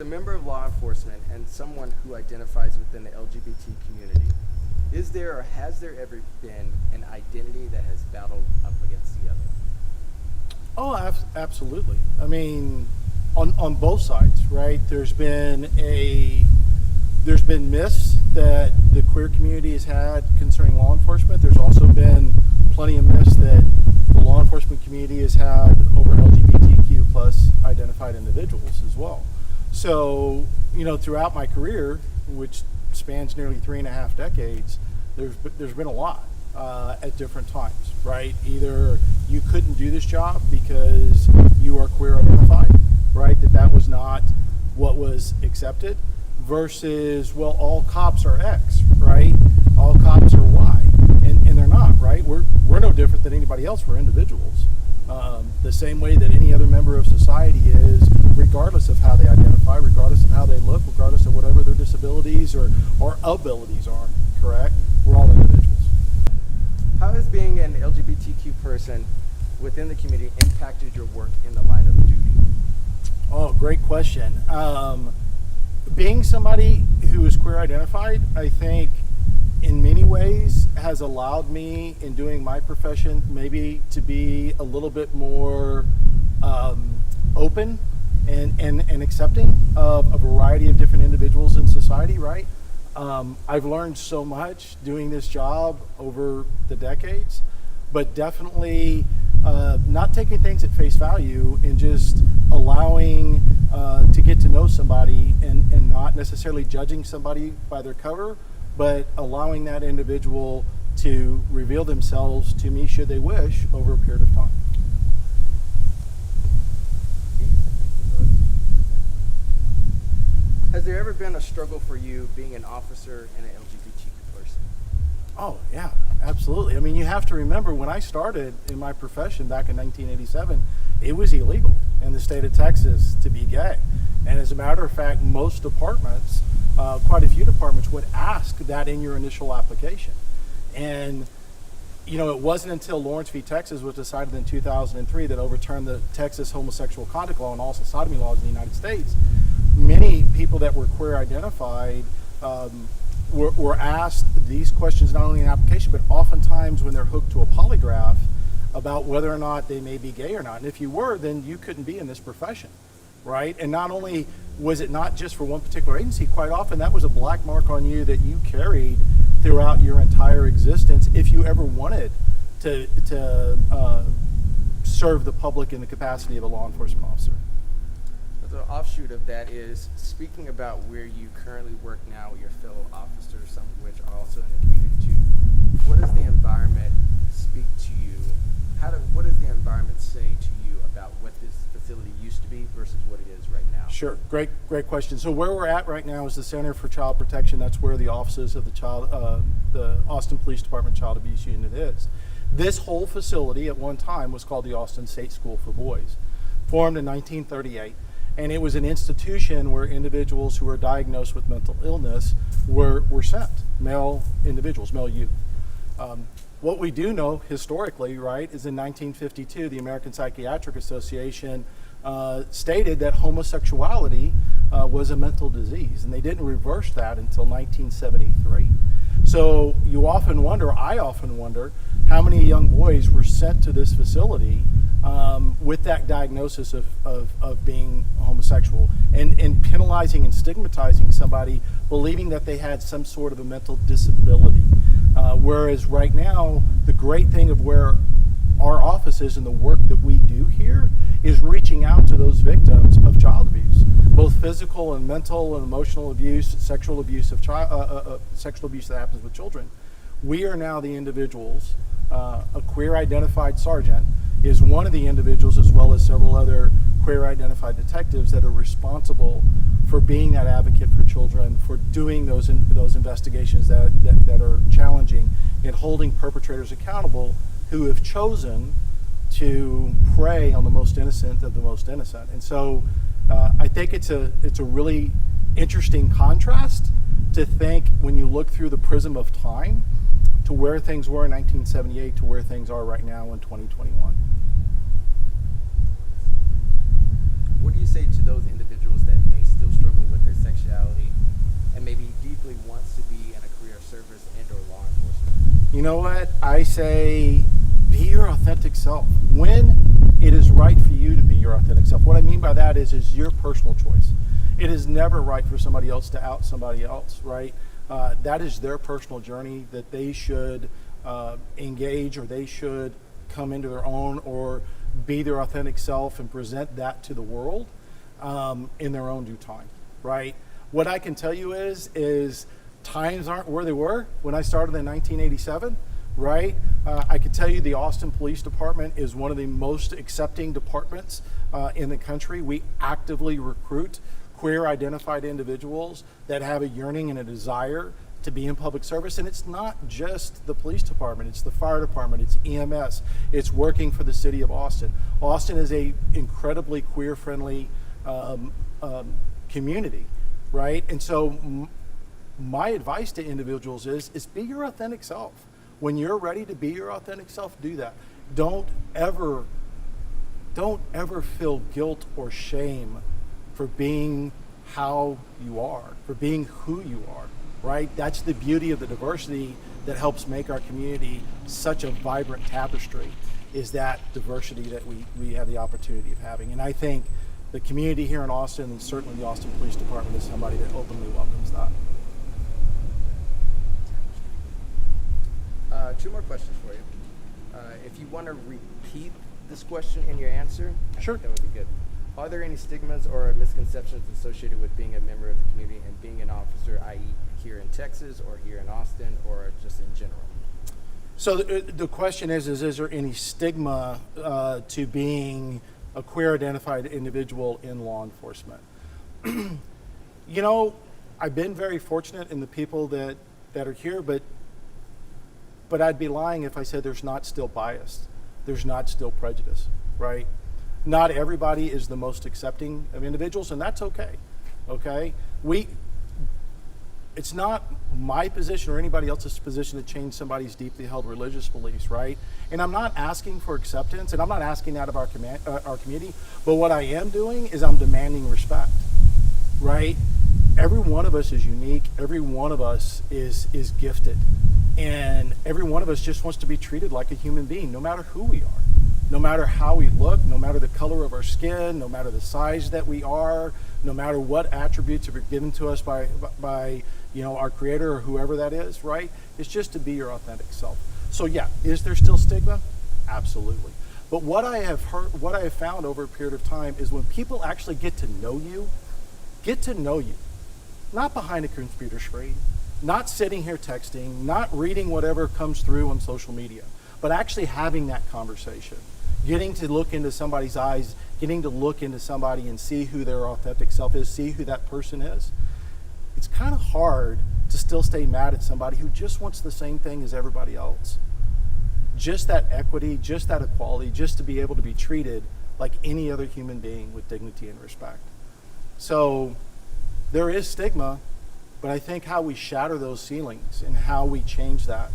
A member of law enforcement and someone who identifies within the LGBT community, is there or has there ever been an identity that has battled up against the other? Oh, absolutely. I mean, on both sides, right? There's been myths that the queer community has had concerning law enforcement. There's also been plenty of myths that the law enforcement community has had over LGBTQ plus identified individuals as well. So, throughout my career, which spans nearly 3.5 decades, there's been a lot at different times, right? Either you couldn't do this job because you are queer identified, right? That was not what was accepted, versus, well, all cops are X, right? All cops are Y, and they're not, right? We're no different than anybody else. We're individuals. The same way that any other member of society is, regardless of how they identify, regardless of how they look, regardless of whatever their disabilities or abilities are, correct? We're all individuals. How has being an LGBTQ person within the community impacted your work in the line of duty? Oh, great question. Being somebody who is queer identified, I think in many ways has allowed me in doing my profession maybe to be a little bit more open and accepting of a variety of different individuals in society, right? I've learned so much doing this job over the decades, but definitely not taking things at face value and just allowing to get to know somebody and not necessarily judging somebody by their cover, but allowing that individual to reveal themselves to me should they wish over a period of time. Has there ever been a struggle for you being an officer and an LGBTQ person? Oh, yeah, absolutely. I mean, you have to remember when I started in my profession back in 1987, it was illegal in the state of Texas to be gay. And as a matter of fact, most departments, quite a few departments, would ask that in your initial application. And, it wasn't until Lawrence v. Texas was decided in 2003 that overturned the Texas homosexual conduct law and also sodomy laws in the United States. Many people that were queer identified were asked these questions not only in application, but oftentimes when they're hooked to a polygraph about whether or not they may be gay or not. And if you were, then you couldn't be in this profession, right? And not only was it not just for one particular agency, quite often that was a black mark on you that you carried throughout your entire existence if you ever wanted to serve the public in the capacity of a law enforcement officer. The offshoot of that is speaking about where you currently work now with your fellow officers, some of which are also in the community too. What does the environment speak to you? What does the environment say to you about what this facility used to be versus what it is right now? Sure, great question. So where we're at right now is the Center for Child Protection. That's where the offices of the Austin Police Department Child Abuse Unit is. This whole facility at one time was called the Austin State School for Boys, formed in 1938. And it was an institution where individuals who were diagnosed with mental illness were sent, male individuals, male youth. What we do know historically, right, is in 1952, the American Psychiatric Association stated that homosexuality was a mental disease, and they didn't reverse that until 1973. So you often wonder, I often wonder, how many young boys were sent to this facility with that diagnosis of being homosexual and penalizing and stigmatizing somebody, believing that they had some sort of a mental disability. Whereas right now, the great thing of where our office is and the work that we do here is reaching out to those victims of child abuse, both physical and mental and emotional abuse, sexual abuse sexual abuse that happens with children. We are now the individuals. A queer identified sergeant is one of the individuals, as well as several other queer identified detectives, that are responsible for being that advocate for children, for doing those investigations that are challenging, and holding perpetrators accountable who have chosen to prey on the most innocent of the most innocent. And so I think it's a really interesting contrast to think, when you look through the prism of time, to where things were in 1978 to where things are right now in 2021. What do you say to those individuals that may still struggle You know what? I say be your authentic self. When it is right for you to be your authentic self. What I mean by that is your personal choice. It is never right for somebody else to out somebody else, right? That is their personal journey that they should engage, or they should come into their own, or be their authentic self and present that to the world in their own due time, right? What I can tell you is times aren't where they were when I started in 1987, right? I can tell you the Austin Police Department is one of the most accepting departments in the country. We actively recruit queer identified individuals that have a yearning and a desire to be in public service. And it's not just the police department, it's the fire department, it's EMS, it's working for the city of Austin. Austin is a incredibly queer friendly community, right? And so my advice to individuals is be your authentic self. When you're ready to be your authentic self, do that. Don't ever feel guilt or shame for being how you are, for being who you are, right? That's the beauty of the diversity that helps make our community such a vibrant tapestry, is that diversity that we have the opportunity of having. And I think the community here in Austin, and certainly the Austin Police Department, is somebody that openly welcomes that. Two more questions for you. If you want to repeat this question in your answer, I Sure. think that would be good. Are there any stigmas or misconceptions associated with being a member of the community and being an officer, i.e. here in Texas or here in Austin or just in general? So the question is there any stigma to being a queer identified individual in law enforcement? You know, I've been very fortunate in the people that are here, but I'd be lying if I said there's not still bias, there's not still prejudice, right? Not everybody is the most accepting of individuals, and that's okay, okay? It's not my position or anybody else's position to change somebody's deeply held religious beliefs, right? And I'm not asking for acceptance, and I'm not asking that of our community, but what I am doing is I'm demanding respect, right? Every one of us is unique, every one of us is gifted, and every one of us just wants to be treated like a human being, no matter who we are. No matter how we look, no matter the color of our skin, no matter the size that we are, no matter what attributes are given to us by you know, our creator or whoever that is, right? It's just to be your authentic self. So yeah, is there still stigma? Absolutely. But what I have found over a period of time is when people actually get to know you, not behind a computer screen, not sitting here texting, not reading whatever comes through on social media, but actually having that conversation. Getting to look into somebody's eyes, getting to look into somebody and see who their authentic self is, see who that person is. It's kind of hard to still stay mad at somebody who just wants the same thing as everybody else. Just that equity, just that equality, just to be able to be treated like any other human being with dignity and respect. So there is stigma, but I think how we shatter those ceilings and how we change that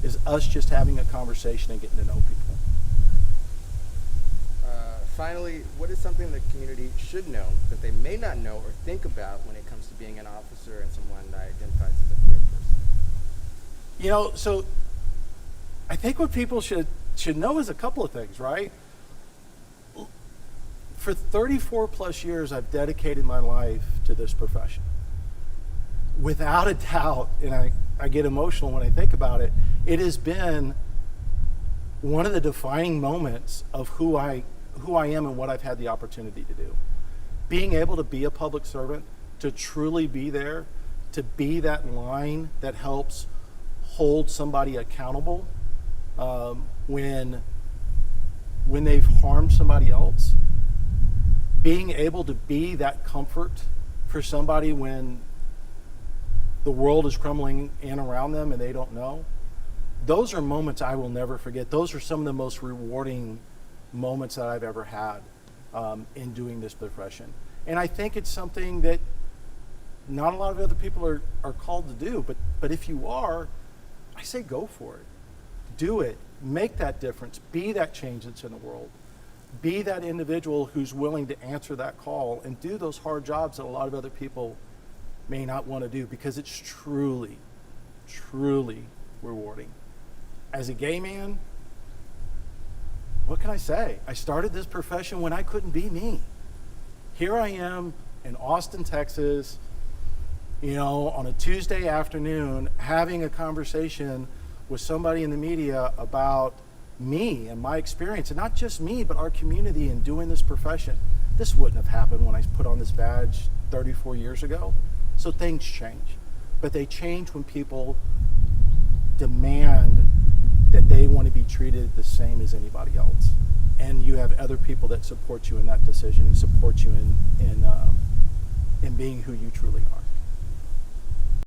is us just having a conversation and getting to know people. Finally, what is something the community should know that they may not know or think about when it comes to being an officer and someone that identifies as a queer person? You know, so I think what people should know is a couple of things, right? For 34 plus years, I've dedicated my life to this profession. Without a doubt, and I get emotional when I think about it, it has been one of the defining moments of who I am and what I've had the opportunity to do. Being able to be a public servant, to truly be there, to be that line that helps hold somebody accountable when they've harmed somebody else. Being able to be that comfort for somebody when the world is crumbling in around them and they don't know. Those are moments I will never forget. Those are some of the most rewarding moments that I've ever had in doing this profession. And I think it's something that not a lot of other people are called to do, but if you are, I say go for it. Do it. Make that difference. Be that change that's in the world. Be that individual who's willing to answer that call and do those hard jobs that a lot of other people may not want to do, because it's truly, truly rewarding. as a gay man, what can I say? I started this profession when I couldn't be me. Here I am in Austin, Texas, on a Tuesday afternoon, having a conversation with somebody in the media about me and my experience, and not just me, but our community in doing this profession. This wouldn't have happened when I put on this badge 34 years ago. So things change, but they change when people demand that they want to be treated the same as anybody else. And you have other people that support you in that decision and support you in being who you truly are.